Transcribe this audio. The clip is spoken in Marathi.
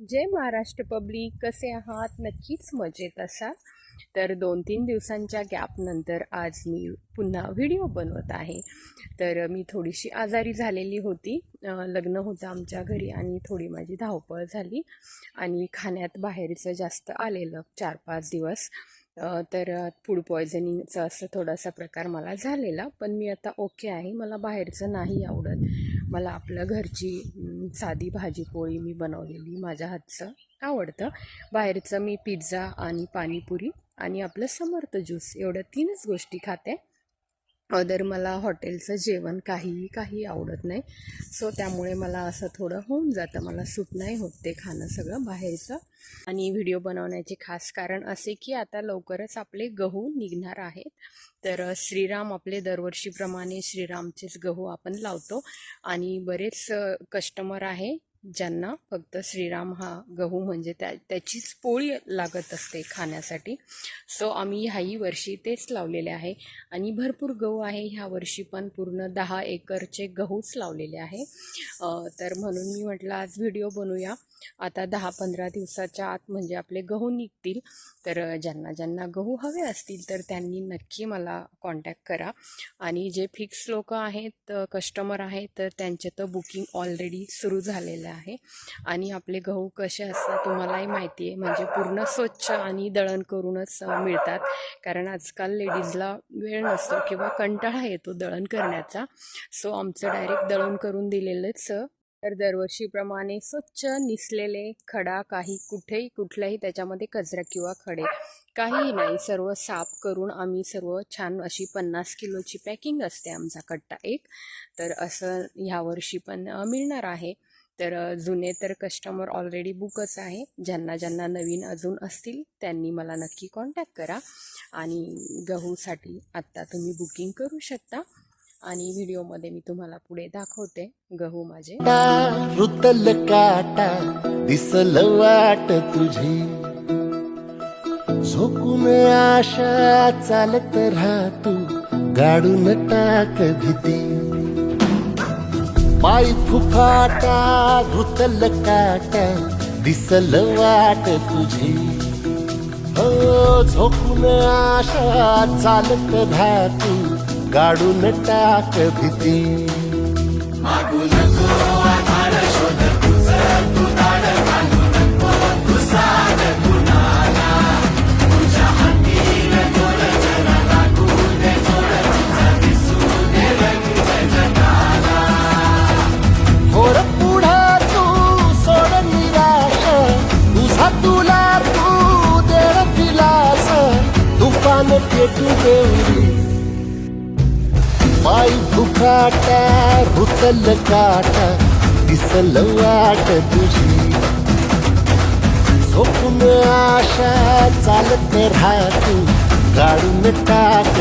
जय महाराष्ट्र पब्लिक, कसे आहात? नक्कीच मजेत असाल. तर 2-3 दिवसांच्या गॅपनंतर आज मी पुन्हा व्हिडिओ बनवत आहे. तर मी थोडीशी आजारी झालेली होती. लग्न होतं आमच्या घरी आणि थोडी माझी धावपळ झाली आणि खाण्यात बाहेरचं जास्त आलेलं 4-5 दिवस. तर फूड पॉयझनिंगचा असं थोडासा प्रकार मला झालेला. पण मी आता ओके आहे. मला बाहेरचं नाही आवडत. मला आपलं घरची साधी भाजी पोळी मी बनवलेली माझ्या हातचं आवडतं. बाहेरचं मी पिझ्झा आणि पाणीपुरी आणि आपलं समर्थ ज्यूस एवढ्या 3च गोष्टी खाते. अदर मला हॉटेलचं जेवण काही आवडत नाही. सो त्यामुळे मला असं थोडं होऊन जातं, मला सूट नाही होत ते खाणं सगळं बाहेरचं. आणि व्हिडिओ बनवण्याचे खास कारण असे की आता लवकरच आपले गहू निघणार आहेत. तर श्रीराम आपले दरवर्षीप्रमाणे श्रीरामचेच गहू आपण लावतो आणि बरेच कस्टमर आहे ज्यांना फक्त श्रीराम हा गहू म्हणजे त्याचीच पोळी लागत असते खाण्यासाठी. सो आम्ही ह्याही वर्षी तेच लावलेले आहे आणि भरपूर गहू आहे. ह्या वर्षी पण पूर्ण 10 एकरचे गहूच लावलेले आहे. तर म्हणून मी म्हटलं आज व्हिडिओ बनवूया. आता 10-15 दिवसाच्या आत म्हणजे आपले गहू निघतील. तर ज्यांना गहू हवे असतील तर त्यांनी नक्की मला कॉन्टॅक्ट करा. आणि जे फिक्स लोक आहेत, कस्टमर आहेत, तर त्यांचे तर बुकिंग ऑलरेडी सुरू झालेलं आहे. आणि आपले गहू कसे असतात तुम्हालाही माहिती आहे, म्हणजे पूर्ण स्वच्छ आणि दळण करूनच मिळतात. कारण आजकाल लेडीजला वेळ नसतो किंवा कंटाळा येतो दळण करण्याचा. सो आमचं डायरेक्ट दळण करून दिलेलंच. तर दरवर्षीप्रमाणे स्वच्छ निसलेले, खडा काही कुठल्याही त्याच्यामध्ये कचरा किंवा खडे काहीही नाही, सर्व साफ करून आम्ही सर्व छान अशी 50 किलोची पॅकिंग असते आमचा कट्टा एक. तर असं ह्या वर्षी पण मिळणार आहे. तर जुने तर कस्टमर ऑलरेडी बुकच आहे. ज्यांना नवीन अजून असतील त्यांनी मला नक्की कॉन्टॅक्ट करा आणि गहूसाठी आत्ता तुम्ही बुकिंग करू शकता. आणि व्हिडिओमध्ये मी तुम्हाला पुढे दाखवते गहू माझे. रुतल काटा दिसल वाट तुझी, झोकून आशा चालत राहतू, गाडून टाक भीती. पाय फुफाटा रुतल काटा दिसल वाट तुझी, हो झोकून आशा चालत राहतू, गाडून टाक भीती. मागू नको आधार शोध तुझं, तू दाड घालू नको, तू साध कुणाला, तुझ्या हातीन दोर जरा लागू दे जोड, तुझा दिसू दे रंग जगाला. होर पुढं तू सोड निराश, तुझा तुला तू दे दिलास, तुफान पेटू देऊरी. पाय फुफाटा रुतल काटा दिसल वाट तुझी, झोपून आशा चालत राहतू, गाडून टाक